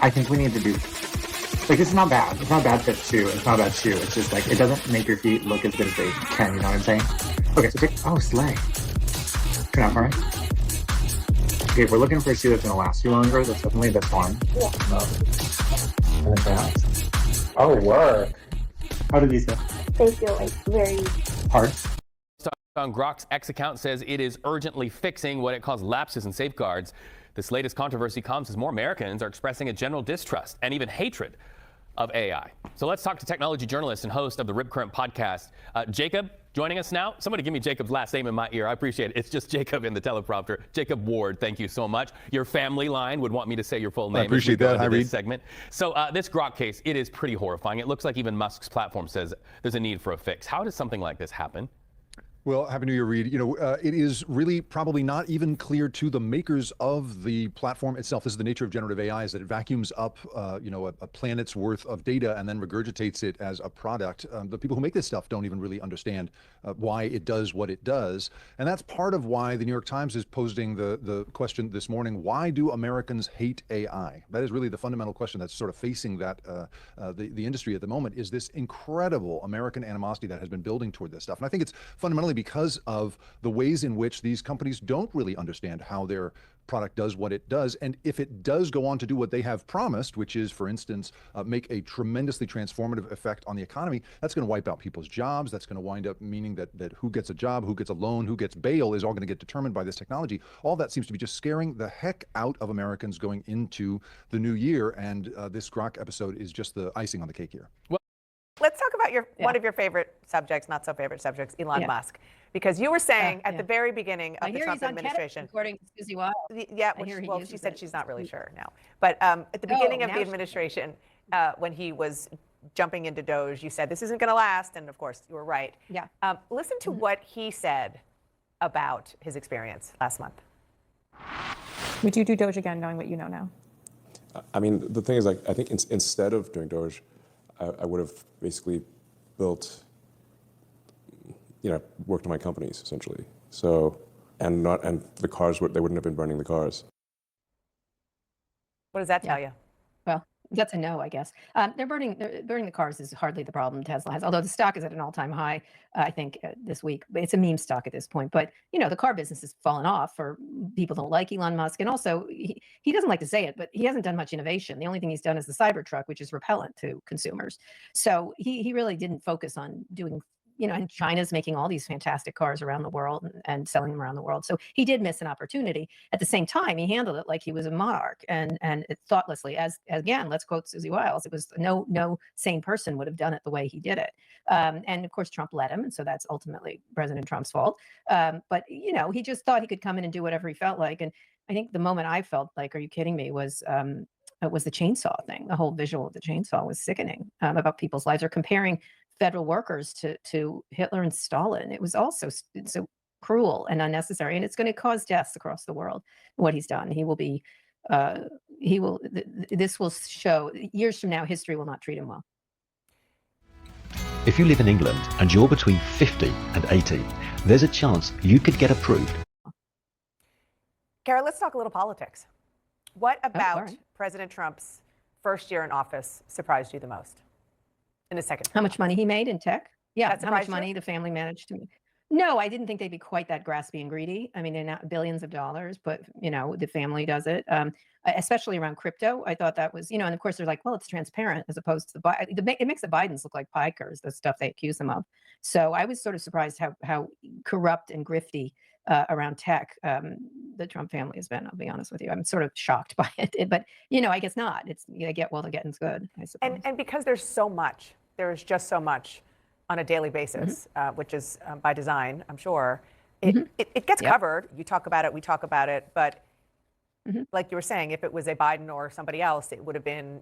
I think we need to do, like, it's not bad. It's not a bad fit shoe. It's not a bad shoe. It's just like, it doesn't make your feet look as good as they can, you know what I'm saying? Okay, so slay. Turn out for me. Okay, if we're looking for a shoe that's gonna last you longer, that's definitely this one. And the Oh, work. How did these feel? They feel like very Hard. On Grok's X account says it is urgently fixing what it calls lapses and safeguards. This latest controversy comes as more Americans are expressing a general distrust and even hatred of AI. So let's talk to technology journalist and host of the Rip Current podcast, Jacob, joining us now. Somebody give me Jacob's last name in my ear. I appreciate it. It's just Jacob in the teleprompter. Jacob Ward, thank you so much. Your family line would want me to say your full name. I appreciate that. Hi, Reed. Segment. So this Grok case, it is pretty horrifying. It looks like even Musk's platform says there's a need for a fix. How does something like this happen? Well, Happy New Year, Reed. You know, it is really probably not even clear to the makers of the platform itself. This is the nature of generative AI, is that it vacuums up, a planet's worth of data and then regurgitates it as a product. The people who make this stuff don't even really understand why it does what it does. And that's part of why the New York Times is posing the question this morning, why do Americans hate AI? That is really the fundamental question that's sort of facing that the industry at the moment, is this incredible American animosity that has been building toward this stuff. And I think it's fundamentally because of the ways in which these companies don't really understand how their product does what it does. And if it does go on to do what they have promised, which is, for instance, make a tremendously transformative effect on the economy, that's going to wipe out people's jobs. That's going to wind up meaning that who gets a job, who gets a loan, who gets bail is all going to get determined by this technology. All that seems to be just scaring the heck out of Americans going into the new year. And this Grok episode is just the icing on the cake here. Well, let's talk about one of your favorite subjects, not so favorite subjects, Elon Musk. Because you were saying at the very beginning of the Trump administration, according to Susie Wiles. She said she's not really sure now. But at the beginning of the administration, when he was jumping into Doge, you said this isn't going to last, and of course you were right. Yeah. Listen to what he said about his experience last month. Would you do Doge again, knowing what you know now? I mean, the thing is, like, I think instead of doing Doge, I would have basically built, worked on my companies essentially. So, and the cars, they wouldn't have been burning the cars. What does that tell you? Well, that's a no, I guess. They're burning the cars is hardly the problem Tesla has, although the stock is at an all-time high, I think, this week. But it's a meme stock at this point. But, the car business has fallen off for people don't like Elon Musk. And also, he doesn't like to say it, but he hasn't done much innovation. The only thing he's done is the Cybertruck, which is repellent to consumers. So he really didn't focus on doing, and China's making all these fantastic cars around the world and selling them around the world. So he did miss an opportunity. At the same time, he handled it like he was a monarch and thoughtlessly. As again, let's quote Susie Wiles, it was no sane person would have done it the way he did it. And of course, Trump let him. And so that's ultimately President Trump's fault. But, he just thought he could come in and do whatever he felt like. And I think the moment I felt like, are you kidding me, was the chainsaw thing. The whole visual of the chainsaw was sickening about people's lives, or comparing federal workers to Hitler and Stalin. It was also so cruel and unnecessary, and it's going to cause deaths across the world. What he's done, this will show years from now, history will not treat him well. If you live in England and you're between 50 and 80, there's a chance you could get approved. Kara, let's talk a little politics. What about President Trump's first year in office surprised you the most? In a second. How much money he made in tech? Yeah, how much money you? the family managed to make. No, I didn't think they'd be quite that graspy and greedy. I mean, they're not billions of dollars, but, the family does it, especially around crypto. I thought that was, and of course they're like, well, it's transparent, as opposed to it makes the Bidens look like pikers, the stuff they accuse them of. So I was sort of surprised how corrupt and grifty around tech the Trump family has been. I'll be honest with you. I'm sort of shocked by it, but I guess not. It's they're getting's good, I suppose. And because there's just so much on a daily basis, which is by design, I'm sure. It gets covered. You talk about it, we talk about it, but like you were saying, if it was a Biden or somebody else, it would have been,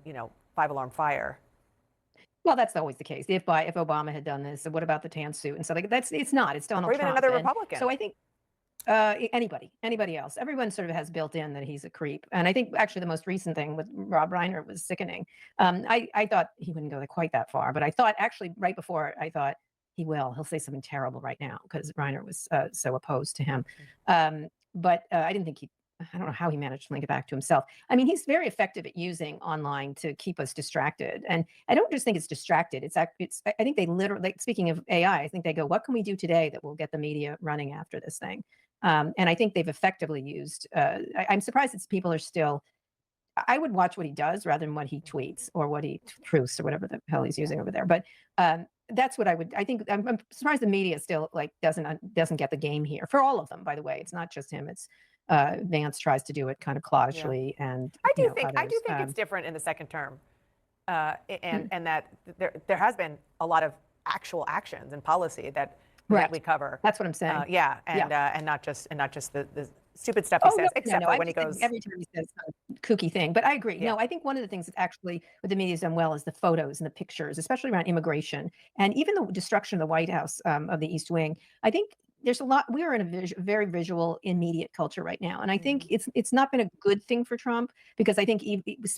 5-alarm fire. Well, that's always the case. If Obama had done this, what about the tan suit and stuff like that? It's not. It's Donald Trump. Or even Trump. another Republican. So I think anybody else, everyone sort of has built in that he's a creep. And I think actually the most recent thing with Rob Reiner was sickening. I thought he wouldn't go quite that far, but I thought actually right before, I thought he'll say something terrible right now because Reiner was so opposed to him. But I didn't think I don't know how he managed to link it back to himself. I mean, he's very effective at using online to keep us distracted. And I don't just think it's distracted. I think they literally, like, speaking of AI, I think they go, what can we do today that will get the media running after this thing? And I think they've effectively used, I'm surprised that people are still, I would watch what he does rather than what he tweets or what he truths or whatever the hell he's using over there. But that's what I think. I'm surprised the media still like doesn't get the game here for all of them. By the way, it's not just him. It's Vance tries to do it kind of cloddishly, and I do you know, think others. it's different in the second term, and that there has been a lot of actual actions and policy that we cover. That's what I'm saying. And not just the stupid stuff he says, except for when he goes. Every time he says some kooky thing. But I agree. Yeah. No, I think one of the things that actually what the media's done well is the photos and the pictures, especially around immigration and even the destruction of the White House, of the East Wing. I think there's a lot. We are in a very visual, immediate culture right now, and I think it's not been a good thing for Trump, because I think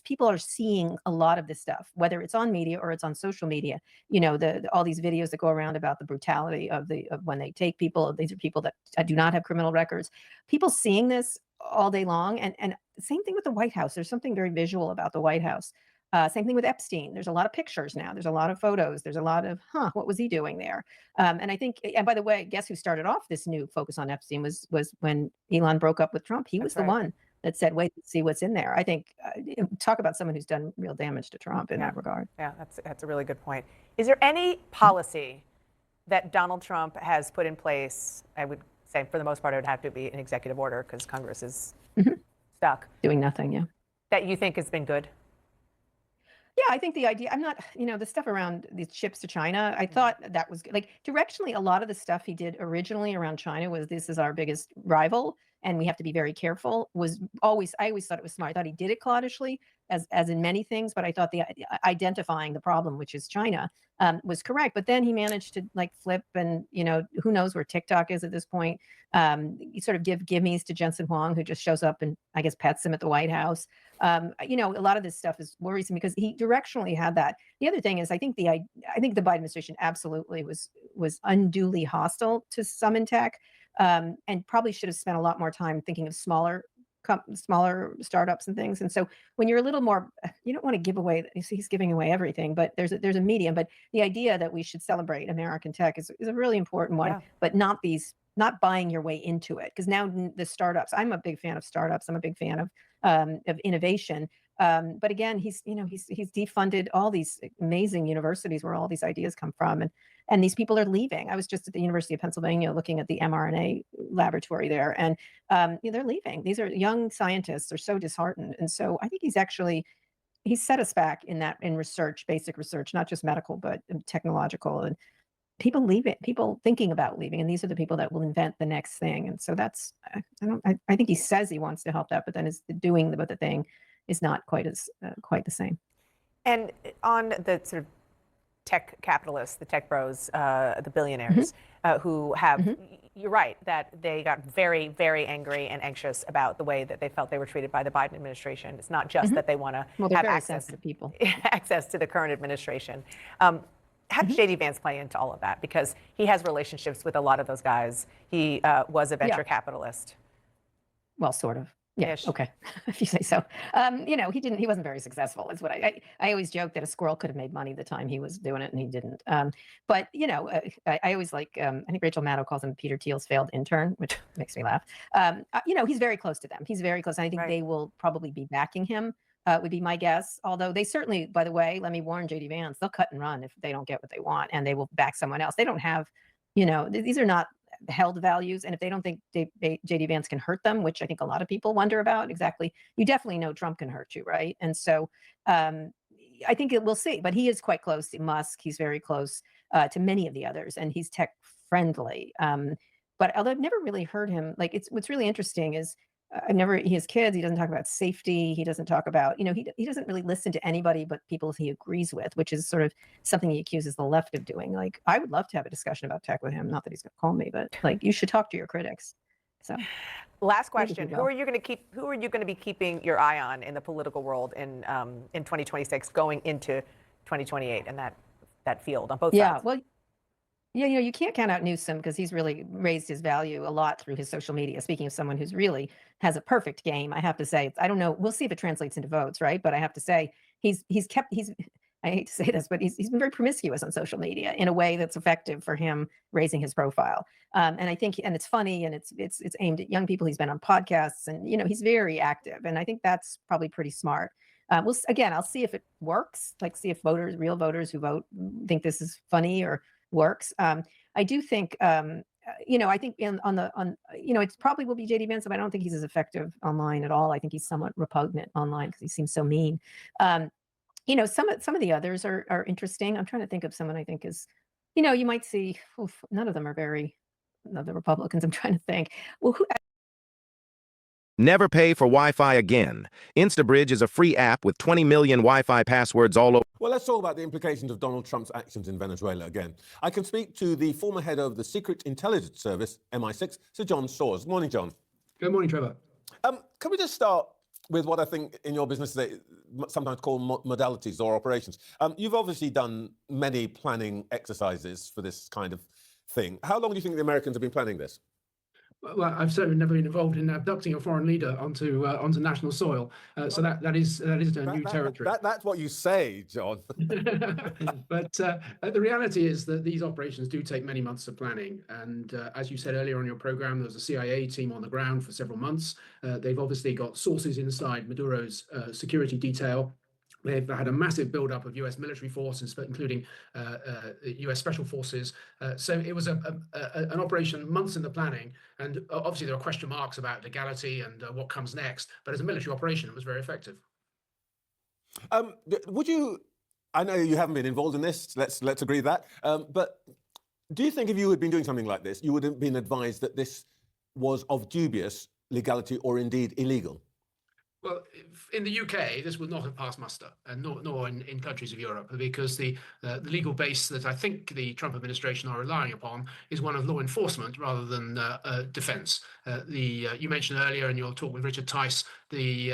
people are seeing a lot of this stuff, whether it's on media or it's on social media. You know, all these videos that go around about the brutality of when they take people. These are people that do not have criminal records. People seeing this all day long, and same thing with the White House. There's something very visual about the White House. Same thing with Epstein. There's a lot of pictures now. There's a lot of photos. There's a lot of, what was he doing there? And I think, and by the way, guess who started off this new focus on Epstein was when Elon broke up with Trump. He was the one that said, wait, see what's in there. I think, talk about someone who's done real damage to Trump in that regard. Yeah, that's a really good point. Is there any policy that Donald Trump has put in place? I would say for the most part, it would have to be an executive order because Congress is stuck. Doing nothing, yeah. That you think has been good? Yeah, I think the idea, I'm not, the stuff around these ships to China, I thought that was good. Like directionally, a lot of the stuff he did originally around China was, this is our biggest rival and we have to be very careful, I always thought it was smart. I thought he did it cloddishly, as in many things, but I thought the identifying the problem, which is China, was correct. But then he managed to like flip, and who knows where TikTok is at this point. You sort of give gimmies to Jensen Huang, who just shows up and I guess pets him at the White House. A lot of this stuff is worrisome because he directionally had that. The other thing is, I think the Biden administration absolutely was unduly hostile to some in tech, and probably should have spent a lot more time thinking of smaller startups and things. And so when you're a little more, you don't want to give away, he's giving away everything, but there's a medium. But the idea that we should celebrate American tech is a really important one, but not buying your way into it. Because now the startups, I'm a big fan of startups. I'm a big fan of innovation. But again, he's defunded all these amazing universities where all these ideas come from. And these people are leaving. I was just at the University of Pennsylvania looking at the mRNA laboratory there, and they're leaving. These are young scientists. They're so disheartened. And so I think he's set us back in research, basic research, not just medical, but technological. And people leave it, people thinking about leaving. And these are the people that will invent the next thing. And so that's, I think he says he wants to help that, but then is doing the thing is not quite the same. And on the sort of tech capitalists, the tech bros, the billionaires, who have, you're right, that they got very, very angry and anxious about the way that they felt they were treated by the Biden administration. It's not just that they want to have access to people, access to the current administration. How does J.D. Vance play into all of that? Because he has relationships with a lot of those guys. He was a venture capitalist. Well, sort of. Yeah. Ish. Okay. If you say so. He wasn't very successful. Is what I always joke that a squirrel could have made money the time he was doing it and he didn't. But I always like, I think Rachel Maddow calls him Peter Thiel's failed intern, which makes me laugh. He's very close to them. He's very close. And I think they will probably be backing him, would be my guess. Although they certainly, by the way, let me warn J.D. Vance, they'll cut and run if they don't get what they want, and they will back someone else. They don't have, these are not held values, and if they don't think J.D. Vance can hurt them, which I think a lot of people wonder about, exactly, you definitely know Trump can hurt you, right? And so I think we'll see, but he is quite close to Musk. He's very close to many of the others, and he's tech friendly. But although I've never really heard him, what's really interesting is he has kids. He doesn't talk about safety. He doesn't talk about, he doesn't really listen to anybody but people he agrees with, which is sort of something he accuses the left of doing. Like, I would love to have a discussion about tech with him. Not that he's going to call me, but you should talk to your critics. So, last question: Who are you going to be keeping your eye on in the political world in 2026, going into 2028, and that field on both sides? Well. Yeah, you can't count out Newsom because he's really raised his value a lot through his social media. Speaking of someone who's really has a perfect game, I have to say, I don't know, we'll see if it translates into votes, right? But I have to say, he's I hate to say this, but he's been very promiscuous on social media in a way that's effective for him raising his profile. And I think, and it's funny, and it's aimed at young people. He's been on podcasts, and he's very active, and I think that's probably pretty smart. I'll see if it works. Like, see if real voters who vote, think this is funny or works. I do think, I think it probably will be JD Vance, but I don't think he's as effective online at all. I think he's somewhat repugnant online because he seems so mean. Some of the others are interesting. I'm trying to think of someone I think is, you might see. None of them are the Republicans. I'm trying to think. Well, who? Never pay for Wi-Fi again. InstaBridge is a free app with 20 million Wi-Fi passwords all over. Well, let's talk about the implications of Donald Trump's actions in Venezuela again. I can speak to the former head of the Secret Intelligence Service, MI6, Sir John Storrs. Morning, John. Good morning, Trevor. Can we just start with what I think in your business they sometimes call modalities or operations? You've obviously done many planning exercises for this kind of thing. How long do you think the Americans have been planning this? Well, I've certainly never been involved in abducting a foreign leader onto national soil, so that is a new territory. That's what you say, John. But the reality is that these operations do take many months of planning, and as you said earlier on your program, there was a CIA team on the ground for several months. They've obviously got sources inside Maduro's security detail. They've had a massive buildup of U.S. military forces, including U.S. Special Forces. So it was an operation months in the planning, and obviously there are question marks about legality and what comes next. But as a military operation, it was very effective. Would you? I know you haven't been involved in this. Let's agree that. But do you think if you had been doing something like this, you would have been advised that this was of dubious legality or indeed illegal? Well, in the UK, this would not have passed muster, and nor in countries of Europe, because the legal base that I think the Trump administration are relying upon is one of law enforcement rather than defense. You mentioned earlier in your talk with Richard Tice the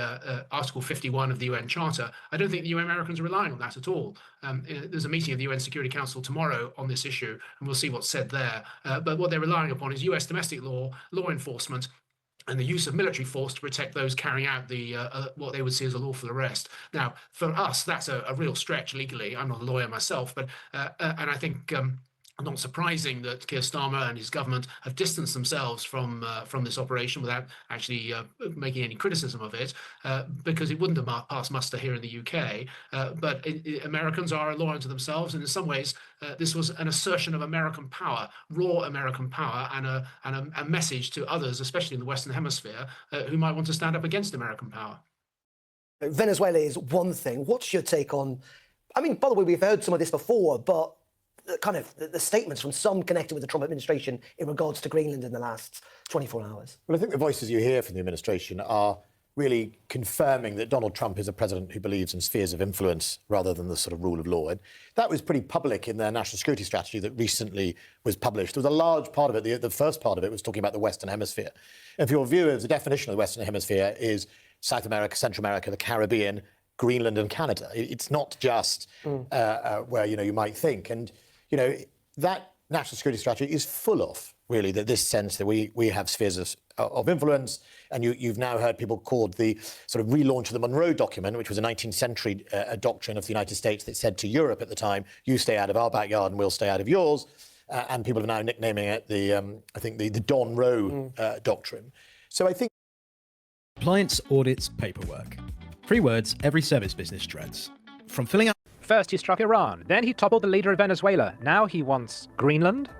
Article 51 of the UN Charter. I don't think the Americans are relying on that at all. There's a meeting of the UN Security Council tomorrow on this issue, and we'll see what's said there. But what they're relying upon is US domestic law enforcement, and the use of military force to protect those carrying out the what they would see as a lawful arrest. Now, for us, that's a real stretch legally. I'm not a lawyer myself, but and I think not surprising that Keir Starmer and his government have distanced themselves from this operation without actually making any criticism of it, because it wouldn't have passed muster here in the UK. But Americans are a law unto themselves, and in some ways, this was an assertion of American power, raw American power, and a message to others, especially in the Western Hemisphere, who might want to stand up against American power. Venezuela is one thing. What's your take on? I mean, by the way, we've heard some of this before, but the statements from some connected with the Trump administration in regards to Greenland in the last 24 hours. Well, I think the voices you hear from the administration are really confirming that Donald Trump is a president who believes in spheres of influence rather than the sort of rule of law. And that was pretty public in their national security strategy that recently was published. There was a large part of it, the first part of it was talking about the Western Hemisphere. If your view of the definition of the Western Hemisphere is South America, Central America, the Caribbean, Greenland and Canada. It's not just where, you might think. And, that national security strategy is full of, really, this sense that we have spheres of influence. And you've now heard people called the sort of relaunch of the Monroe Document, which was a 19th century doctrine of the United States that said to Europe at the time, you stay out of our backyard and we'll stay out of yours. And people are now nicknaming it the Don Roe Doctrine. So I think... Compliance, audits, paperwork. 3 words every service business dreads. From filling out... First he struck Iran, then he toppled the leader of Venezuela. Now he wants Greenland?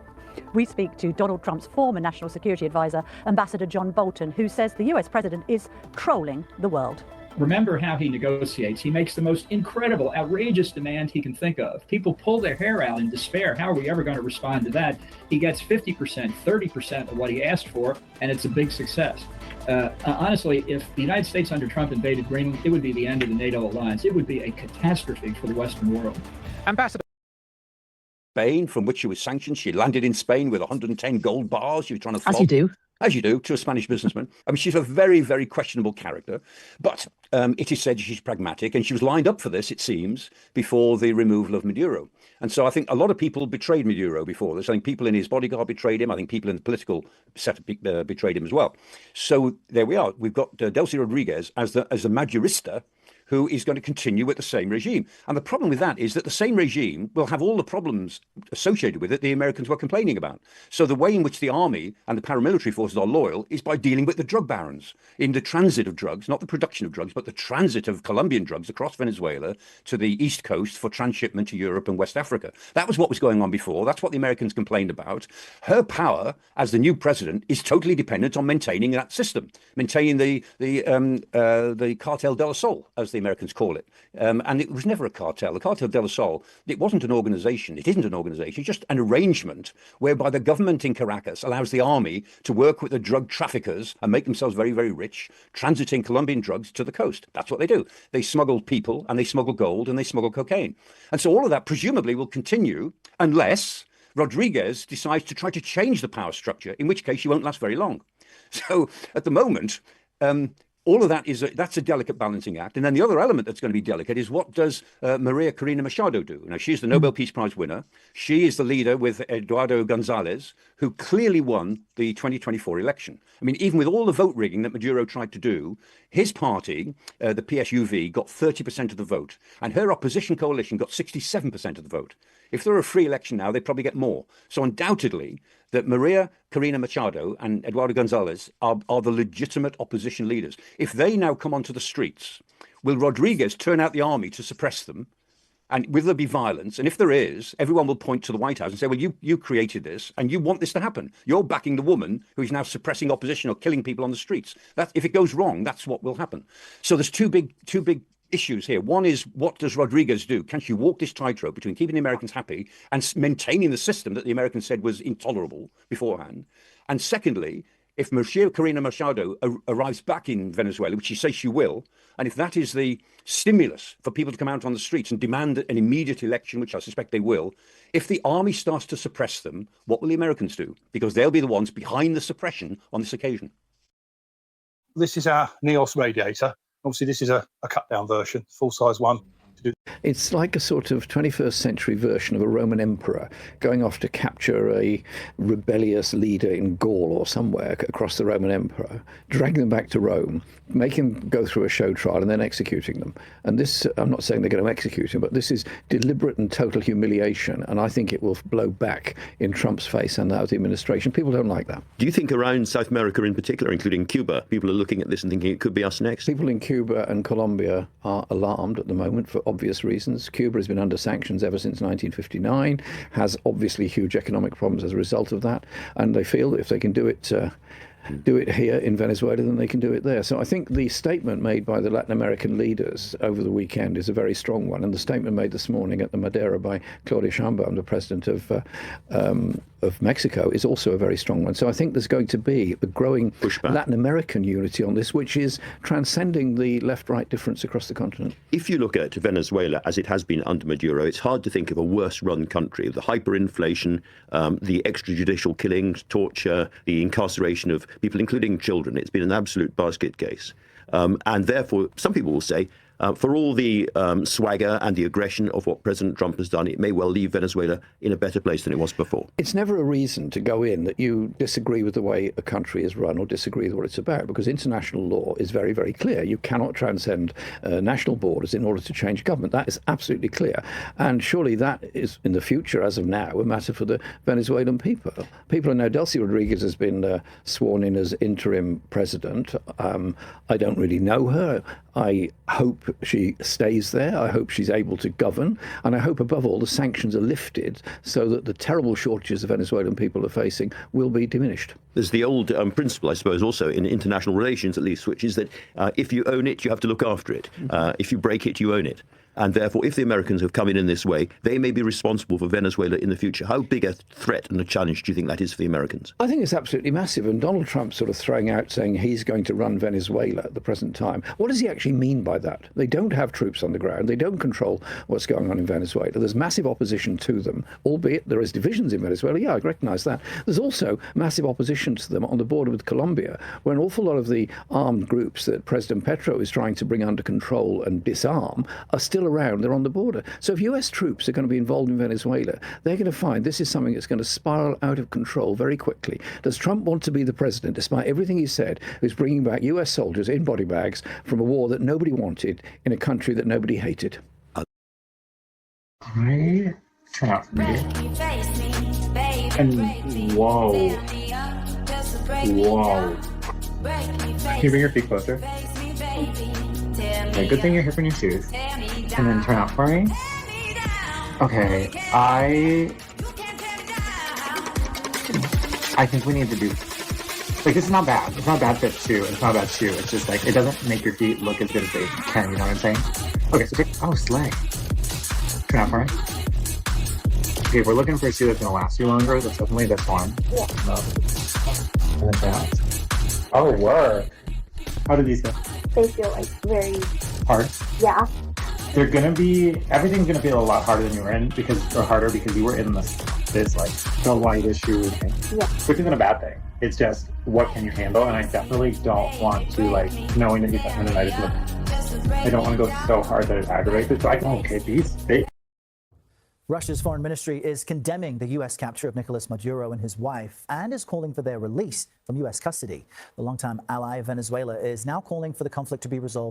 We speak to Donald Trump's former national security advisor, Ambassador John Bolton, who says the US president is trolling the world. Remember how he negotiates. He makes the most incredible, outrageous demand he can think of. People pull their hair out in despair. How are we ever going to respond to that? He gets 50%, 30% of what he asked for, and it's a big success. Honestly, if the United States under Trump invaded Greenland, it would be the end of the NATO alliance. It would be a catastrophe for the Western world. Ambassador. Spain, from which she was sanctioned. She landed in Spain with 110 gold bars. She was trying to As you do. as you do, to a Spanish businessman. I mean, she's a very, very questionable character, but it is said she's pragmatic, and she was lined up for this, it seems, before the removal of Maduro. And so I think a lot of people betrayed Maduro before this. I think people in his bodyguard betrayed him. I think people in the political setup betrayed him as well. So there we are. We've got Delcy Rodriguez as the Madurista, who is going to continue with the same regime. And the problem with that is that the same regime will have all the problems associated with it the Americans were complaining about. So the way in which the army and the paramilitary forces are loyal is by dealing with the drug barons in the transit of drugs, not the production of drugs, but the transit of Colombian drugs across Venezuela to the East Coast for transshipment to Europe and West Africa. That was what was going on before. That's what the Americans complained about. Her power as the new president is totally dependent on maintaining that system, maintaining the Cartel del Sol, as the Americans call it. And it was never a cartel. The Cartel del Sol, it wasn't an organization. It isn't an organization. It's just an arrangement whereby the government in Caracas allows the army to work with the drug traffickers and make themselves very, very rich, transiting Colombian drugs to the coast. That's what they do. They smuggle people, and they smuggle gold, and they smuggle cocaine. And so all of that presumably will continue unless Rodriguez decides to try to change the power structure, in which case she won't last very long. So at the moment, all of that that's a delicate balancing act. And then the other element that's going to be delicate is, what does Maria Corina Machado do? Now, she's the Nobel Peace Prize winner. She is the leader with Eduardo Gonzalez, who clearly won the 2024 election. I mean, even with all the vote rigging that Maduro tried to do, his party, the PSUV, got 30% of the vote. And her opposition coalition got 67% of the vote. If there were a free election now, they'd probably get more. So undoubtedly, that Maria Corina Machado and Eduardo Gonzalez are the legitimate opposition leaders. If they now come onto the streets, will Rodriguez turn out the army to suppress them? And will there be violence? And if there is, everyone will point to the White House and say, well, you created this and you want this to happen. You're backing the woman who is now suppressing opposition or killing people on the streets. If it goes wrong, that's what will happen. So there's two big issues here. One is, what does Rodriguez do? Can she walk this tightrope between keeping the Americans happy and maintaining the system that the Americans said was intolerable beforehand? And secondly, if Maria Corina Machado arrives back in Venezuela, which she says she will, and if that is the stimulus for people to come out on the streets and demand an immediate election, which I suspect they will, if the army starts to suppress them, what will the Americans do? Because they'll be the ones behind the suppression on this occasion. This is our NEOS radiator. Obviously, this is a cut-down version, full-size one. It's like a sort of 21st century version of a Roman emperor going off to capture a rebellious leader in Gaul or somewhere across the Roman emperor, dragging them back to Rome, making them go through a show trial and then executing them. And this, I'm not saying they're going to execute him, but this is deliberate and total humiliation. And I think it will blow back in Trump's face and that of the administration. People don't like that. Do you think around South America in particular, including Cuba, people are looking at this and thinking it could be us next? People in Cuba and Colombia are alarmed at the moment for obvious reasons. Cuba has been under sanctions ever since 1959, has obviously huge economic problems as a result of that, and they feel that if they can do it here in Venezuela, then they can do it there. So I think the statement made by the Latin American leaders over the weekend is a very strong one, and the statement made this morning at the Madeira by Claudia Sheinbaum, the president of Mexico, is also a very strong one. So I think there's going to be a growing Latin American unity on this, which is transcending the left-right difference across the continent. If you look at Venezuela as it has been under Maduro, it's hard to think of a worse-run country. The hyperinflation, the extrajudicial killings, torture, the incarceration of people, including children. It's been an absolute basket case. And therefore, some people will say, for all the swagger and the aggression of what President Trump has done, it may well leave Venezuela in a better place than it was before. It's never a reason to go in that you disagree with the way a country is run or disagree with what it's about, because international law is very, very clear. You cannot transcend national borders in order to change government. That is absolutely clear. And surely that is, in the future, as of now, a matter for the Venezuelan people. People know Delcy Rodriguez has been sworn in as interim president. I don't really know her. I hope she stays there. I hope she's able to govern. And I hope, above all, the sanctions are lifted so that the terrible shortages the Venezuelan people are facing will be diminished. There's the old principle, I suppose, also in international relations, at least, which is that if you own it, you have to look after it. If you break it, you own it. And therefore, if the Americans have come in this way, they may be responsible for Venezuela in the future. How big a threat and a challenge do you think that is for the Americans? I think it's absolutely massive. And Donald Trump sort of throwing out saying he's going to run Venezuela at the present time. What does he actually mean by that? They don't have troops on the ground. They don't control what's going on in Venezuela. There's massive opposition to them, albeit there is divisions in Venezuela. Yeah, I recognize that. There's also massive opposition to them on the border with Colombia, where an awful lot of the armed groups that President Petro is trying to bring under control and disarm are still around. They're on the border. So if US troops are going to be involved in Venezuela, they're going to find this is something that's going to spiral out of control very quickly. Does Trump want to be the president, despite everything he said, who's bringing back US soldiers in body bags from a war that nobody wanted in a country that nobody hated? I turn out for me. And whoa. Can you bring your feet closer? Okay, good thing you're here for new shoes. And then turn out for me. Okay, I think we need to do, like, this is not bad. It's not a bad fit shoe. It's not a bad shoe. It's just like, it doesn't make your feet look as good as they can, you know what I'm saying? Okay, so oh, slay. Turn out for me. Okay, if we're looking for a shoe that's gonna last you longer, that's definitely this one. Yeah. And then turn out. Oh, work. How did these go? They feel like very hard. Yeah. They're gonna be, everything's gonna feel a lot harder than you were in or harder because you were in this like the lightest shoe thing. Yeah. Which isn't a bad thing. It's just what can you handle? And I definitely don't want to, like, knowing that you've got tendonitis, I don't want to go so hard that it aggravates it. So I can okay these. Russia's foreign ministry is condemning the U.S. capture of Nicolas Maduro and his wife and is calling for their release from U.S. custody. The longtime ally of Venezuela is now calling for the conflict to be resolved